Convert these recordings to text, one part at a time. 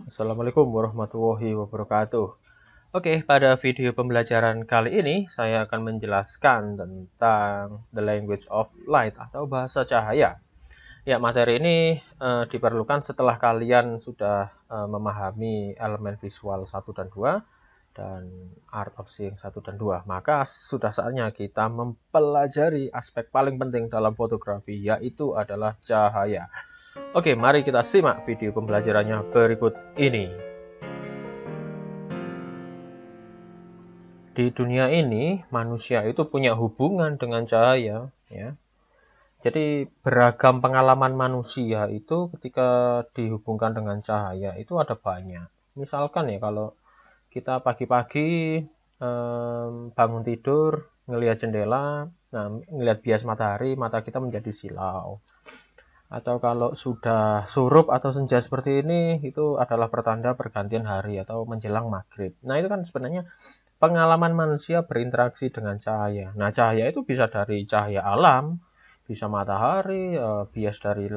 Assalamualaikum warahmatullahi wabarakatuh. Oke, pada video pembelajaran kali ini saya akan menjelaskan tentang the language of light atau bahasa cahaya. Ya, materi ini diperlukan setelah kalian sudah memahami elemen visual 1 dan 2 dan art of seeing 1 dan 2. Maka sudah saatnya kita mempelajari aspek paling penting dalam fotografi, yaitu adalah cahaya. Oke, mari kita simak video pembelajarannya berikut ini. Di dunia ini, manusia itu punya hubungan dengan cahaya, ya. Jadi beragam pengalaman manusia itu ketika dihubungkan dengan cahaya itu ada banyak. Misalkan ya kalau kita pagi-pagi bangun tidur, ngelihat jendela, nah ngelihat bias matahari, mata kita menjadi silau. Atau kalau sudah surup atau senja seperti ini, itu adalah pertanda pergantian hari atau menjelang maghrib. Nah, itu kan sebenarnya pengalaman manusia berinteraksi dengan cahaya. Nah, cahaya itu bisa dari cahaya alam, bisa matahari, bias dari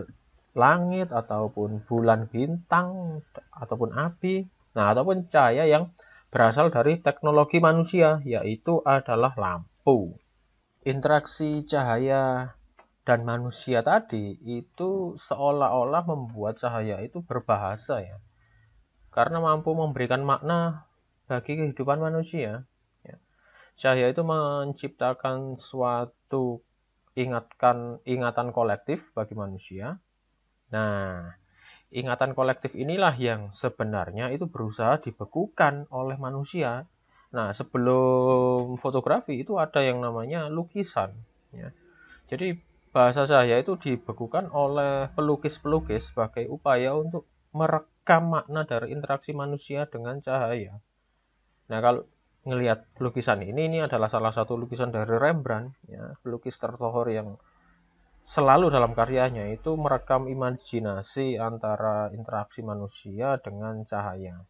langit, ataupun bulan bintang, ataupun api. Nah, ataupun cahaya yang berasal dari teknologi manusia, yaitu adalah lampu. Interaksi cahaya dan manusia tadi itu seolah-olah membuat cahaya itu berbahasa ya, karena mampu memberikan makna bagi kehidupan manusia. Cahaya itu menciptakan suatu ingatan kolektif bagi manusia. Nah, ingatan kolektif inilah yang sebenarnya itu berusaha dibekukan oleh manusia. Nah, sebelum fotografi itu ada yang namanya lukisan. Ya. Jadi bahasa cahaya itu dibekukan oleh pelukis-pelukis sebagai upaya untuk merekam makna dari interaksi manusia dengan cahaya. Nah, kalau ngelihat lukisan ini adalah salah satu lukisan dari Rembrandt, ya, pelukis tersohor yang selalu dalam karyanya itu merekam imajinasi antara interaksi manusia dengan cahaya.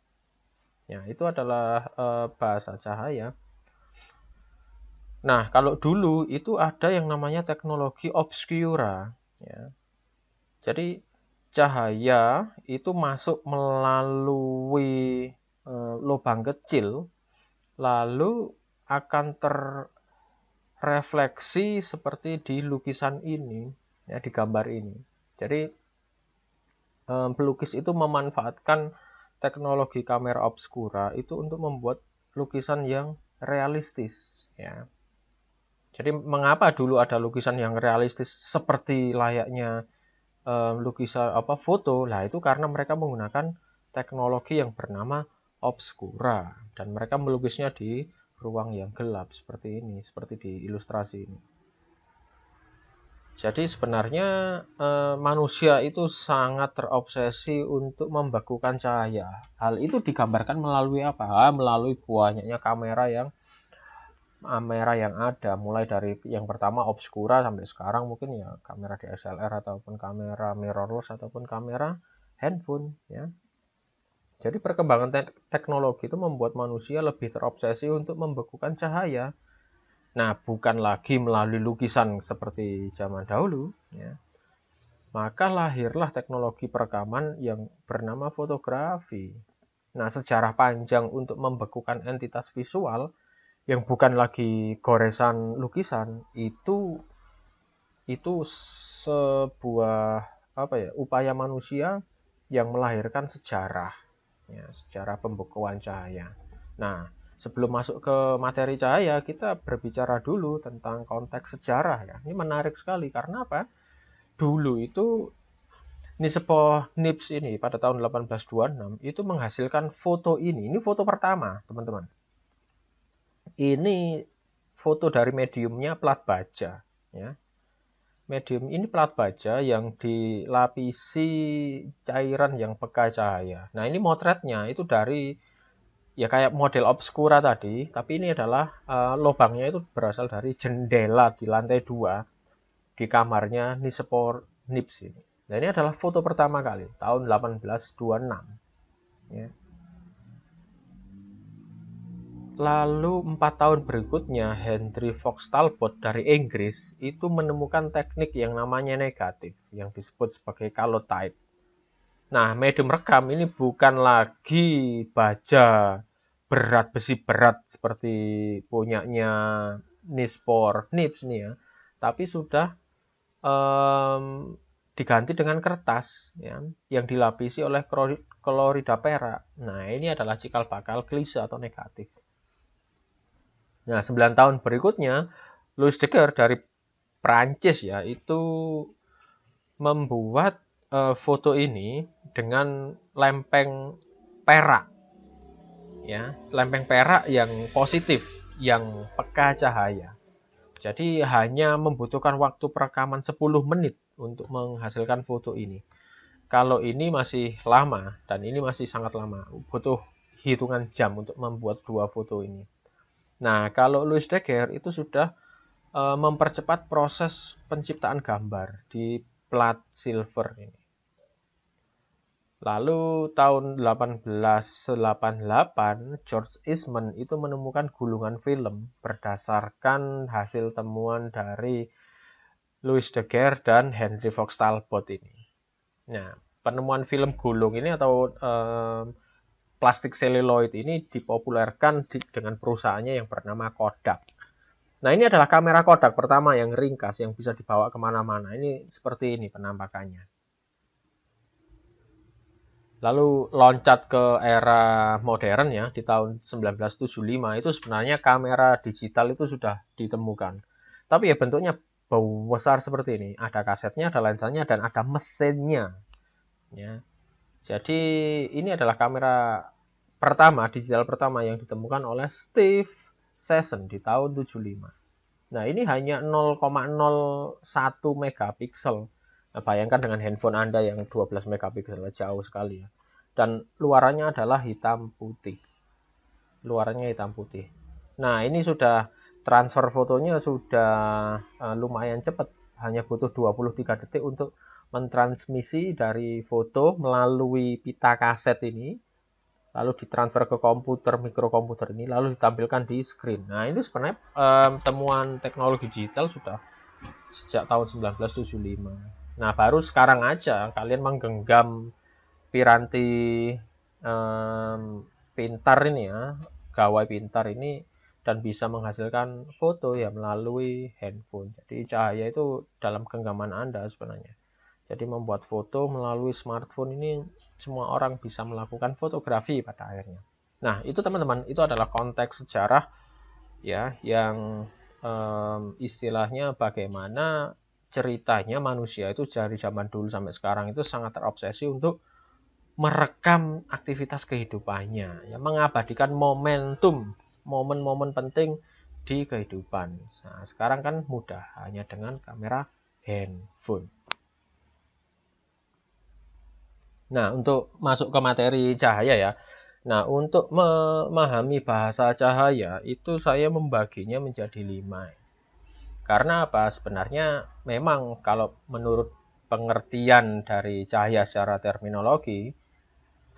Ya, itu adalah bahasa cahaya. Nah, kalau dulu itu ada yang namanya teknologi obscura. Ya. Jadi cahaya itu masuk melalui lubang kecil, lalu akan terrefleksi seperti di lukisan ini, ya, di gambar ini. Jadi pelukis itu memanfaatkan teknologi kamera obscura itu untuk membuat lukisan yang realistis, ya. Jadi mengapa dulu ada lukisan yang realistis seperti layaknya lukisan foto? Lah itu karena mereka menggunakan teknologi yang bernama obscura dan mereka melukisnya di ruang yang gelap seperti ini, seperti di ilustrasi ini. Jadi sebenarnya manusia itu sangat terobsesi untuk membekukan cahaya. Hal itu digambarkan melalui apa? Melalui banyaknya kamera yang ada, mulai dari yang pertama obscura sampai sekarang mungkin ya kamera DSLR ataupun kamera mirrorless ataupun kamera handphone, ya. Jadi perkembangan teknologi itu membuat manusia lebih terobsesi untuk membekukan cahaya. Nah, bukan lagi melalui lukisan seperti zaman dahulu, ya. Maka lahirlah teknologi perekaman yang bernama fotografi. Nah, sejarah panjang untuk membekukan entitas visual yang bukan lagi goresan lukisan itu sebuah upaya manusia yang melahirkan sejarah, ya, sejarah pembekuan cahaya. Nah, sebelum masuk ke materi cahaya, kita berbicara dulu tentang konteks sejarah, ya. Ini menarik sekali karena apa? Dulu itu Nips ini pada tahun 1826 itu menghasilkan foto ini. Ini foto pertama, teman-teman. Ini foto dari mediumnya plat baja, ya. Medium ini plat baja yang dilapisi cairan yang peka cahaya. Nah, ini motretnya itu dari ya kayak model obscura tadi, tapi ini adalah lubangnya itu berasal dari jendela di lantai 2 di kamarnya Nips ini. Nah, ini adalah foto pertama kali tahun 1826, ya. Lalu 4 tahun berikutnya Henry Fox Talbot dari Inggris itu menemukan teknik yang namanya negatif yang disebut sebagai calotype. Nah, medium rekam ini bukan lagi baja berat, besi berat seperti punyanya Nispor Nips nih ya, tapi sudah diganti dengan kertas ya, yang dilapisi oleh klorida perak. Nah, ini adalah cikal bakal klise atau negatif. Nah, 9 tahun berikutnya, Louis Daguerre dari Prancis ya, itu membuat foto ini dengan lempeng perak. Ya, lempeng perak yang positif, yang peka cahaya. Jadi hanya membutuhkan waktu perekaman 10 menit untuk menghasilkan foto ini. Kalau ini masih lama, dan ini masih sangat lama. Butuh hitungan jam untuk membuat dua foto ini. Nah, kalau Louis Daguerre itu sudah mempercepat proses penciptaan gambar di plat silver ini. Lalu tahun 1888, George Eastman itu menemukan gulungan film berdasarkan hasil temuan dari Louis Daguerre dan Henry Fox Talbot ini. Nah, penemuan film gulung ini atau plastik seluloid ini dipopulerkan dengan perusahaannya yang bernama Kodak. Nah, ini adalah kamera Kodak pertama yang ringkas yang bisa dibawa kemana-mana. Ini seperti ini penampakannya. Lalu loncat ke era modern ya, di tahun 1975 itu sebenarnya kamera digital itu sudah ditemukan. Tapi ya bentuknya besar seperti ini. Ada kasetnya, ada lensanya, dan ada mesinnya. Ya. Jadi ini adalah kamera pertama, digital pertama yang ditemukan oleh Steve Sesson di tahun 75. Nah, ini hanya 0,01 megapiksel. Nah, bayangkan dengan handphone Anda yang 12 megapiksel, jauh sekali ya. Dan luarannya adalah hitam putih. Luarannya hitam putih. Nah, ini sudah transfer fotonya sudah lumayan cepat. Hanya butuh 23 detik untuk mentransmisi dari foto melalui pita kaset ini, lalu ditransfer ke komputer, mikrokomputer ini, lalu ditampilkan di screen. Nah, ini sebenarnya temuan teknologi digital sudah sejak tahun 1975. Nah, baru sekarang aja kalian menggenggam piranti pintar ini ya, gawai pintar ini, dan bisa menghasilkan foto ya melalui handphone. Jadi cahaya itu dalam genggaman Anda sebenarnya. Jadi membuat foto melalui smartphone ini semua orang bisa melakukan fotografi pada akhirnya. Nah, itu teman-teman, itu adalah konteks sejarah ya yang istilahnya bagaimana ceritanya manusia itu dari zaman dulu sampai sekarang itu sangat terobsesi untuk merekam aktivitas kehidupannya, ya, mengabadikan momentum, momen-momen penting di kehidupan. Nah, sekarang kan mudah hanya dengan kamera handphone. Nah, untuk masuk ke materi cahaya ya. Nah, untuk memahami bahasa cahaya itu saya membaginya menjadi 5. Karena apa? Sebenarnya memang kalau menurut pengertian dari cahaya secara terminologi,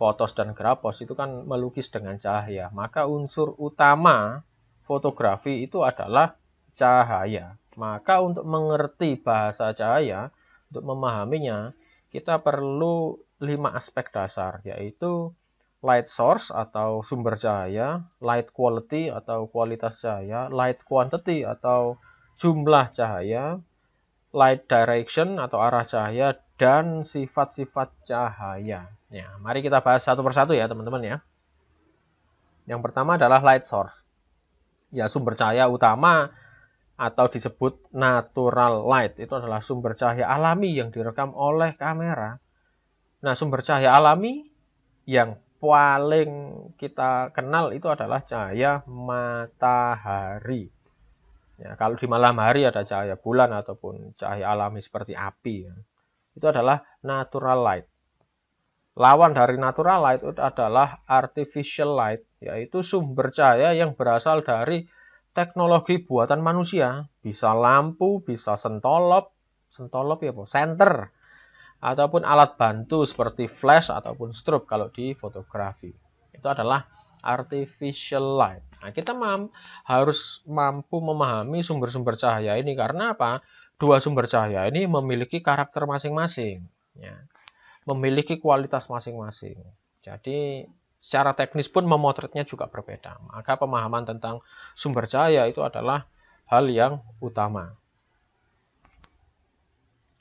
fotos dan grafos itu kan melukis dengan cahaya. Maka unsur utama fotografi itu adalah cahaya. Maka untuk mengerti bahasa cahaya, untuk memahaminya, kita perlu 5 aspek dasar, yaitu light source atau sumber cahaya, light quality atau kualitas cahaya, light quantity atau jumlah cahaya, light direction atau arah cahaya, dan sifat-sifat cahaya. Ya, mari kita bahas satu persatu ya teman-teman ya. Yang pertama adalah light source. Ya, sumber cahaya utama atau disebut natural light itu adalah sumber cahaya alami yang direkam oleh kamera. Nah, sumber cahaya alami yang paling kita kenal itu adalah cahaya matahari. Ya, kalau di malam hari ada cahaya bulan ataupun cahaya alami seperti api. Ya. Itu adalah natural light. Lawan dari natural light itu adalah artificial light, yaitu sumber cahaya yang berasal dari teknologi buatan manusia. Bisa lampu, bisa sentolop ya, senter, ataupun alat bantu seperti flash ataupun strobe kalau di fotografi. Itu adalah artificial light. Nah, kita harus mampu memahami sumber-sumber cahaya ini karena apa? Dua sumber cahaya ini memiliki karakter masing-masing. Ya. memiliki kualitas masing-masing. Jadi secara teknis pun memotretnya juga berbeda. Maka pemahaman tentang sumber cahaya itu adalah hal yang utama.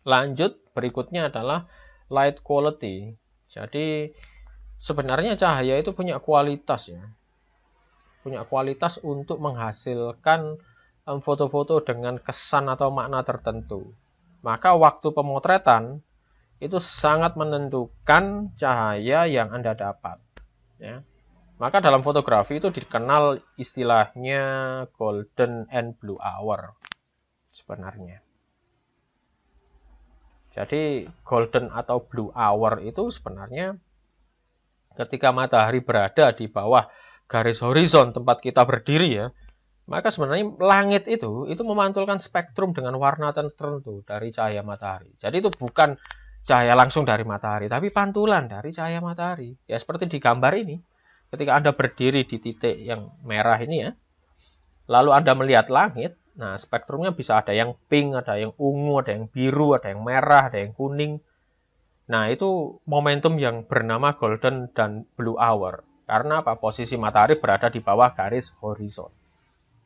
Lanjut, berikutnya adalah light quality. Jadi sebenarnya cahaya itu punya kualitas ya. Punya kualitas untuk menghasilkan foto-foto dengan kesan atau makna tertentu. Maka waktu pemotretan itu sangat menentukan cahaya yang Anda dapat. Ya. Maka dalam fotografi itu dikenal istilahnya golden and blue hour sebenarnya. Jadi golden atau blue hour itu sebenarnya ketika matahari berada di bawah garis horizon tempat kita berdiri ya, maka sebenarnya langit itu memantulkan spektrum dengan warna tertentu dari cahaya matahari. Jadi itu bukan cahaya langsung dari matahari, tapi pantulan dari cahaya matahari. Ya seperti di gambar ini, ketika Anda berdiri di titik yang merah ini ya, lalu Anda melihat langit, nah spektrumnya bisa ada yang pink, ada yang ungu, ada yang biru, ada yang merah, ada yang kuning. Nah itu momentum yang bernama golden dan blue hour. Karena apa? Posisi matahari berada di bawah garis horizon.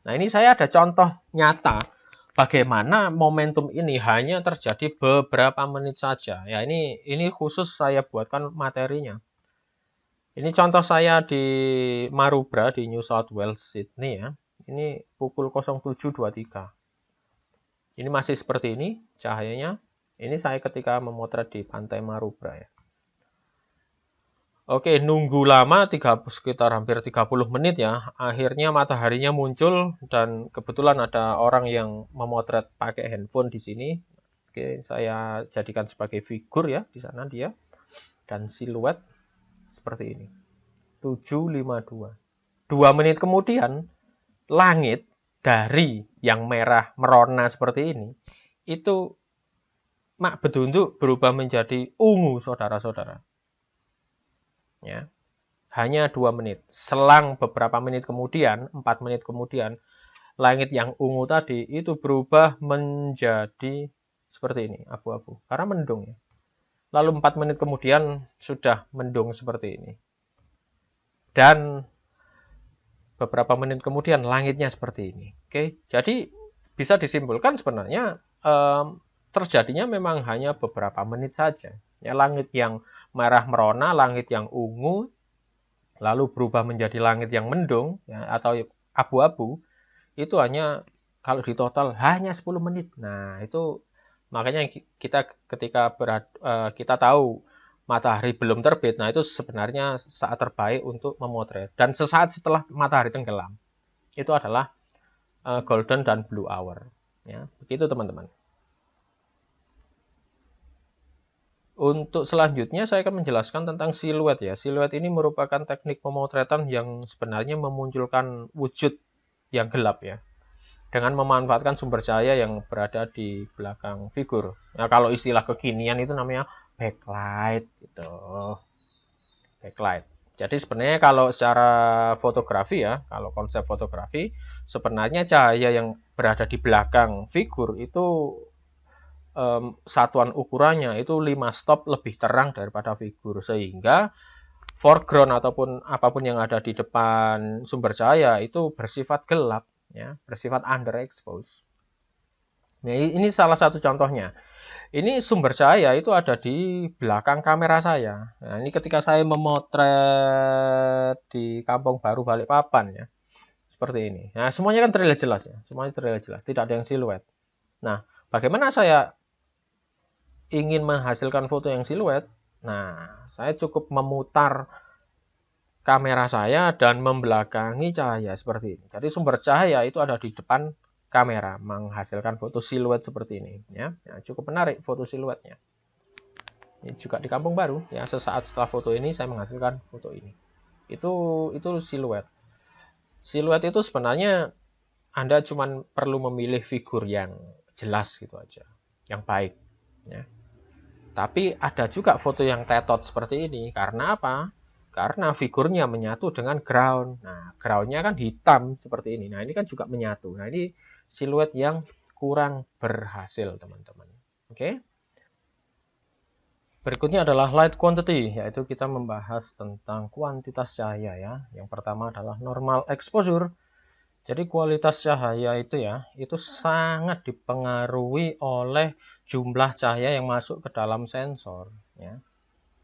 Nah ini saya ada contoh nyata bagaimana momentum ini hanya terjadi beberapa menit saja. Ya ini khusus saya buatkan materinya. Ini contoh saya di Maroubra di New South Wales, Sydney ya. Ini pukul 07.23. Ini masih seperti ini cahayanya. Ini saya ketika memotret di pantai Maroubra ya. Oke, nunggu lama sekitar hampir 30 menit ya. Akhirnya mataharinya muncul dan kebetulan ada orang yang memotret pakai handphone di sini. Oke, saya jadikan sebagai figur ya di sana dia. Dan siluet seperti ini. 7.52. 2 menit kemudian langit dari yang merah merona seperti ini itu betunduk berubah menjadi ungu saudara-saudara. Ya. Hanya 2 menit. Selang beberapa menit kemudian, 4 menit kemudian, langit yang ungu tadi itu berubah menjadi seperti ini, abu-abu. Karena mendung ya. Lalu 4 menit kemudian sudah mendung seperti ini. Dan beberapa menit kemudian langitnya seperti ini. Oke, jadi bisa disimpulkan sebenarnya terjadinya memang hanya beberapa menit saja. Ya, langit yang merah merona, langit yang ungu, lalu berubah menjadi langit yang mendung ya, atau abu-abu, itu hanya kalau di total hanya 10 menit. Nah, itu makanya kita ketika kita tahu matahari belum terbit, nah itu sebenarnya saat terbaik untuk memotret. Dan sesaat setelah matahari tenggelam, itu adalah golden dan blue hour. Ya, begitu teman-teman. Untuk selanjutnya saya akan menjelaskan tentang siluet ya. Siluet ini merupakan teknik pemotretan yang sebenarnya memunculkan wujud yang gelap ya. Dengan memanfaatkan sumber cahaya yang berada di belakang figur. Nah, kalau istilah kekinian itu namanya backlight gitu. Backlight. Jadi sebenarnya kalau secara fotografi ya, kalau konsep fotografi, sebenarnya cahaya yang berada di belakang figur itu satuan ukurannya itu 5 stop lebih terang daripada figur, sehingga foreground ataupun apapun yang ada di depan sumber cahaya itu bersifat gelap ya, bersifat underexposed. Nah, ini salah satu contohnya. Ini sumber cahaya itu ada di belakang kamera saya. Nah, ini ketika saya memotret di Kampung Baru Balikpapan ya. Seperti ini. Nah, semuanya kan terlihat jelas ya. Semuanya terlihat jelas, tidak ada yang siluet. Nah, bagaimana saya ingin menghasilkan foto yang siluet? Nah, saya cukup memutar kamera saya dan membelakangi cahaya seperti ini. Jadi sumber cahaya itu ada di depan kamera, menghasilkan foto siluet seperti ini. Ya, cukup menarik foto siluetnya. Ini juga di Kampung Baru. Ya, sesaat setelah foto ini saya menghasilkan foto ini. Itu siluet. Siluet itu sebenarnya Anda cuma perlu memilih figur yang jelas gitu aja, yang baik. Ya. Tapi ada juga foto yang tetot seperti ini. Karena apa? Karena figurnya menyatu dengan ground. Nah, groundnya kan hitam seperti ini. Nah, ini kan juga menyatu. Nah, ini siluet yang kurang berhasil, teman-teman. Oke? Berikutnya adalah light quantity, yaitu kita membahas tentang kuantitas cahaya ya. Yang pertama adalah normal exposure. Jadi kualitas cahaya itu ya, itu sangat dipengaruhi oleh jumlah cahaya yang masuk ke dalam sensor ya.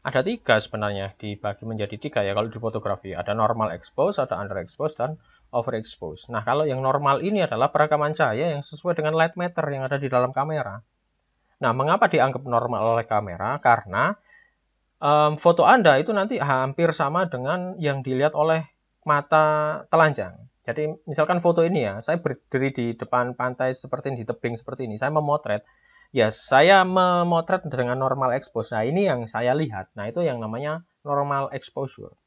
Ada 3 sebenarnya, dibagi menjadi 3 ya kalau di fotografi. Ada normal expose, ada underexpose, dan overexpose. Nah, kalau yang normal ini adalah perekaman cahaya yang sesuai dengan light meter yang ada di dalam kamera. Nah, mengapa dianggap normal oleh kamera? Karena foto Anda itu nanti hampir sama dengan yang dilihat oleh mata telanjang. Jadi, misalkan foto ini ya, saya berdiri di depan pantai seperti ini, di tebing seperti ini, saya memotret. Ya, saya memotret dengan normal expose. Nah, ini yang saya lihat. Nah, itu yang namanya normal exposure.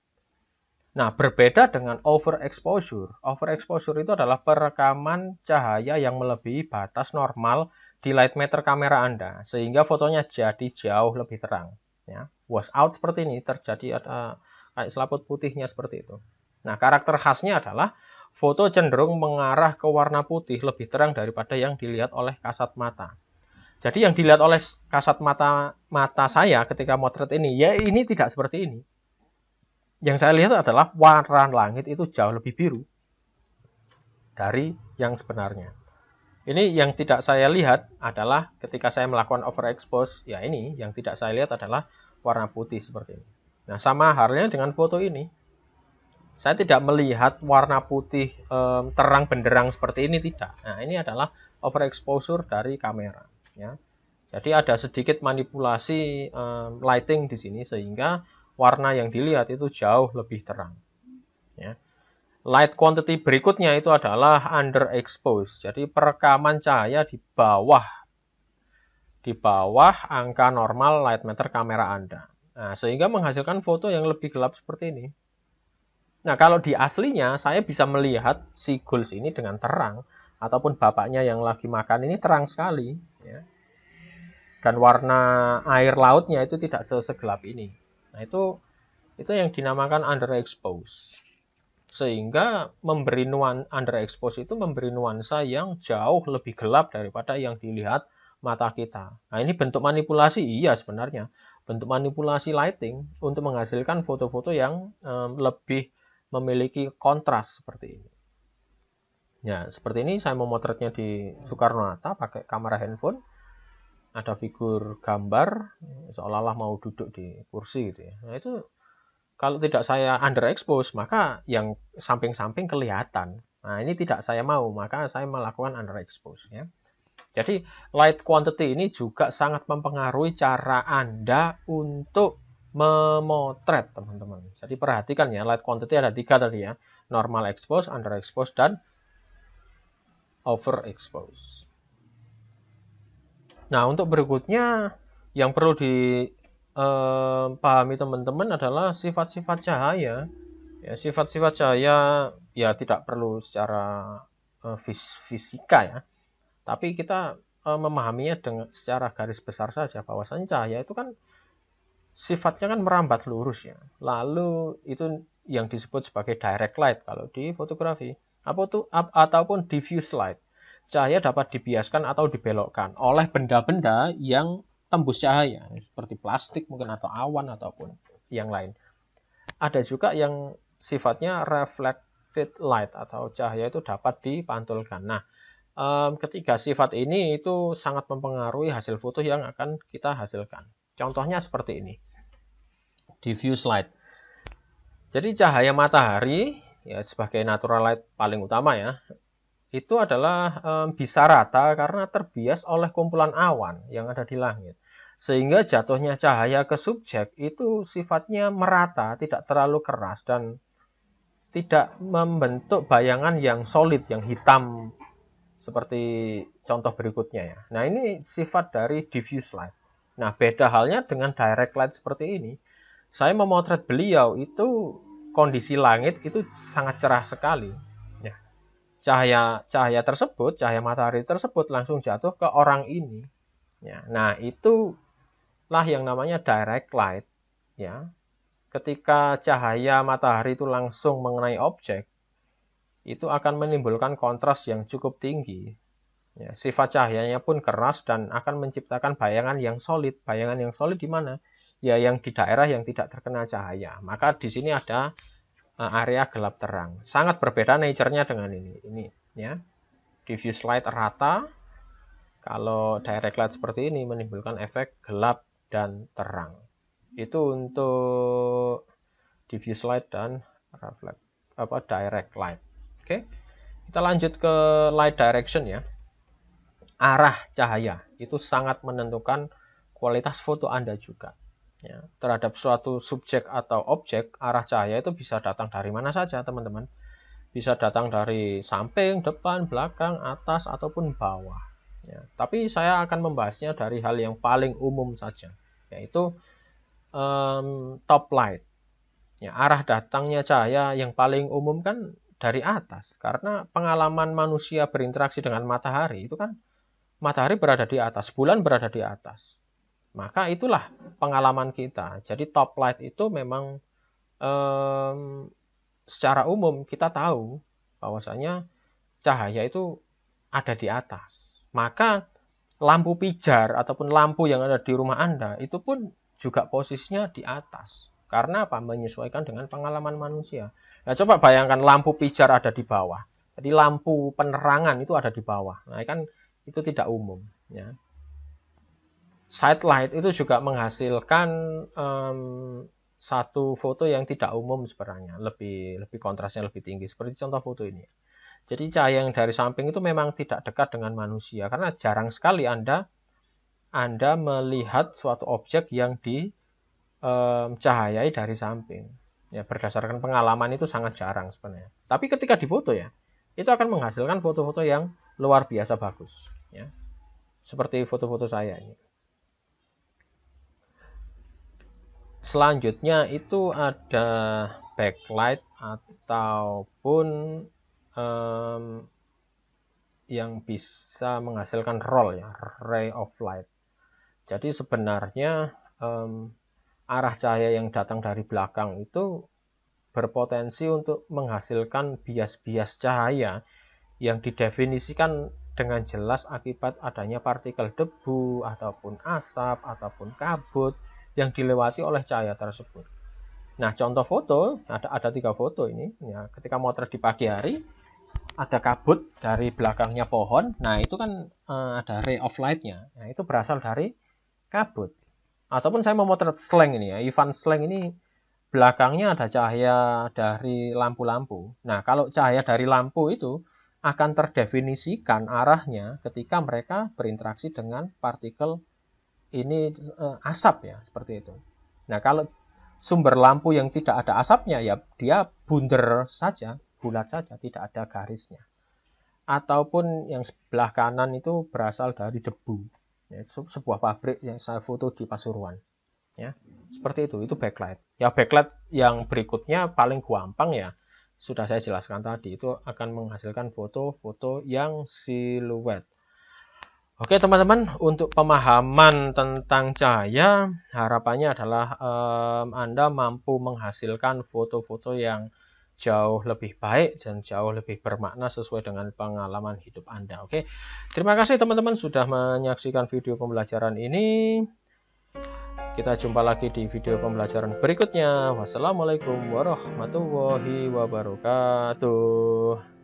Nah, berbeda dengan overexposure. Overexposure itu adalah perekaman cahaya yang melebihi batas normal di light meter kamera Anda, sehingga fotonya jadi jauh lebih terang. Ya, wash out seperti ini, terjadi ada kayak selaput putihnya seperti itu. Nah, karakter khasnya adalah foto cenderung mengarah ke warna putih lebih terang daripada yang dilihat oleh kasat mata. Jadi yang dilihat oleh kasat mata saya ketika motret ini, ya ini tidak seperti ini. Yang saya lihat adalah warna langit itu jauh lebih biru dari yang sebenarnya. Ini yang tidak saya lihat adalah ketika saya melakukan overexpose, ya ini yang tidak saya lihat adalah warna putih seperti ini. Nah, sama halnya dengan foto ini. Saya tidak melihat warna putih terang benderang seperti ini, tidak. Nah, ini adalah overexposure dari kamera. Ya. Jadi ada sedikit manipulasi lighting di sini sehingga warna yang dilihat itu jauh lebih terang. Ya. Light quantity berikutnya itu adalah underexpose. Jadi perekaman cahaya di bawah angka normal light meter kamera Anda. Nah, sehingga menghasilkan foto yang lebih gelap seperti ini. Nah, kalau di aslinya saya bisa melihat si Goals ini dengan terang, ataupun bapaknya yang lagi makan ini terang sekali. Ya. Dan warna air lautnya itu tidak segelap ini. Nah, itu yang dinamakan underexpose. Sehingga memberi underexpose itu memberi nuansa yang jauh lebih gelap daripada yang dilihat mata kita. Nah, ini bentuk manipulasi, iya sebenarnya. Bentuk manipulasi lighting untuk menghasilkan foto-foto yang lebih memiliki kontras seperti ini. Ya, seperti ini saya memotretnya di Soekarno-Hatta pakai kamera handphone. Ada figur gambar seolah-olah mau duduk di kursi gitu ya. Nah, itu kalau tidak saya underexpose, maka yang samping-samping kelihatan. Nah, ini tidak saya mau, maka saya melakukan underexpose. Ya. Jadi, light quantity ini juga sangat mempengaruhi cara Anda untuk memotret, teman-teman. Jadi, perhatikan ya, light quantity ada 3 tadi ya. Normal expose, underexpose, dan overexpose. Nah, untuk berikutnya, yang perlu pahami teman-teman adalah sifat-sifat cahaya. Ya, sifat-sifat cahaya ya tidak perlu secara fisika ya, tapi kita memahaminya dengan secara garis besar saja bahwasanya cahaya itu kan sifatnya kan merambat lurus ya. Lalu itu yang disebut sebagai direct light kalau di fotografi, ataupun diffuse light. Cahaya dapat dibiaskan atau dibelokkan oleh benda-benda yang tembus cahaya seperti plastik mungkin atau awan ataupun yang lain. Ada juga yang sifatnya reflected light atau cahaya itu dapat dipantulkan. Nah, ketiga sifat ini itu sangat mempengaruhi hasil foto yang akan kita hasilkan. Contohnya seperti ini. Diffuse light. Jadi cahaya matahari ya sebagai natural light paling utama ya. Itu adalah bisa rata karena terbias oleh kumpulan awan yang ada di langit. Sehingga jatuhnya cahaya ke subjek itu sifatnya merata, tidak terlalu keras, dan tidak membentuk bayangan yang solid, yang hitam, seperti contoh berikutnya ya. Nah, ini sifat dari diffuse light. Nah, beda halnya dengan direct light seperti ini. Saya memotret beliau itu kondisi langit itu sangat cerah sekali. Ya. Cahaya tersebut, cahaya matahari tersebut langsung jatuh ke orang ini. Ya. Nah, itulah yang namanya direct light. Ya. Ketika cahaya matahari itu langsung mengenai objek, itu akan menimbulkan kontras yang cukup tinggi. Ya, sifat cahayanya pun keras dan akan menciptakan bayangan yang solid. Bayangan yang solid di mana? ya yang di daerah yang tidak terkena cahaya. Maka di sini ada area gelap terang. Sangat berbeda nature-nya dengan ini. Ini ya. Diffuse light rata. Kalau direct light seperti ini menimbulkan efek gelap dan terang. Itu untuk diffuse light dan direct light. Oke. Kita lanjut ke light direction ya. Arah cahaya itu sangat menentukan kualitas foto Anda juga. Ya, terhadap suatu subjek atau objek, arah cahaya itu bisa datang dari mana saja, teman-teman. Bisa datang dari samping, depan, belakang, atas, ataupun bawah. Ya, tapi saya akan membahasnya dari hal yang paling umum saja, yaitu top light. Ya, arah datangnya cahaya yang paling umum kan dari atas, karena pengalaman manusia berinteraksi dengan matahari itu kan matahari berada di atas, bulan berada di atas. Maka itulah pengalaman kita. Jadi top light itu memang secara umum kita tahu bahwasanya cahaya itu ada di atas. Maka lampu pijar ataupun lampu yang ada di rumah Anda itu pun juga posisinya di atas. Karena apa? Menyesuaikan dengan pengalaman manusia. Nah, coba bayangkan lampu pijar ada di bawah. Jadi lampu penerangan itu ada di bawah. Nah, kan itu tidak umum. Ya. Side light itu juga menghasilkan satu foto yang tidak umum sebenarnya, lebih kontrasnya lebih tinggi. Seperti contoh foto ini. Jadi cahaya yang dari samping itu memang tidak dekat dengan manusia karena jarang sekali Anda melihat suatu objek yang dicahayai dari samping. Ya, berdasarkan pengalaman itu sangat jarang sebenarnya. Tapi ketika difoto ya, itu akan menghasilkan foto-foto yang luar biasa bagus. Ya. Seperti foto-foto saya ini. Selanjutnya itu ada backlight ataupun yang bisa menghasilkan roll ya, ray of light. Jadi sebenarnya arah cahaya yang datang dari belakang itu berpotensi untuk menghasilkan bias-bias cahaya yang didefinisikan dengan jelas akibat adanya partikel debu ataupun asap ataupun kabut yang dilewati oleh cahaya tersebut. Nah, contoh foto ada 3 foto ini. Ya, ketika motret di pagi hari, ada kabut dari belakangnya pohon. Nah, itu kan ada ray of light-nya. Nah, itu berasal dari kabut. Ataupun saya memotret slang ini ya, Ivan Slang ini belakangnya ada cahaya dari lampu-lampu. Nah, kalau cahaya dari lampu itu akan terdefinisikan arahnya ketika mereka berinteraksi dengan partikel ini asap ya, seperti itu. Nah, kalau sumber lampu yang tidak ada asapnya ya dia bunder saja, bulat saja, tidak ada garisnya. Ataupun yang sebelah kanan itu berasal dari debu. Ya, sebuah pabrik yang saya foto di Pasuruan. Ya, seperti itu backlight. Ya, backlight yang berikutnya paling gampang ya, sudah saya jelaskan tadi, itu akan menghasilkan foto-foto yang siluet. Oke teman-teman, untuk pemahaman tentang cahaya, harapannya adalah Anda mampu menghasilkan foto-foto yang jauh lebih baik dan jauh lebih bermakna sesuai dengan pengalaman hidup Anda. Oke, terima kasih teman-teman sudah menyaksikan video pembelajaran ini. Kita jumpa lagi di video pembelajaran berikutnya. Wassalamualaikum warahmatullahi wabarakatuh.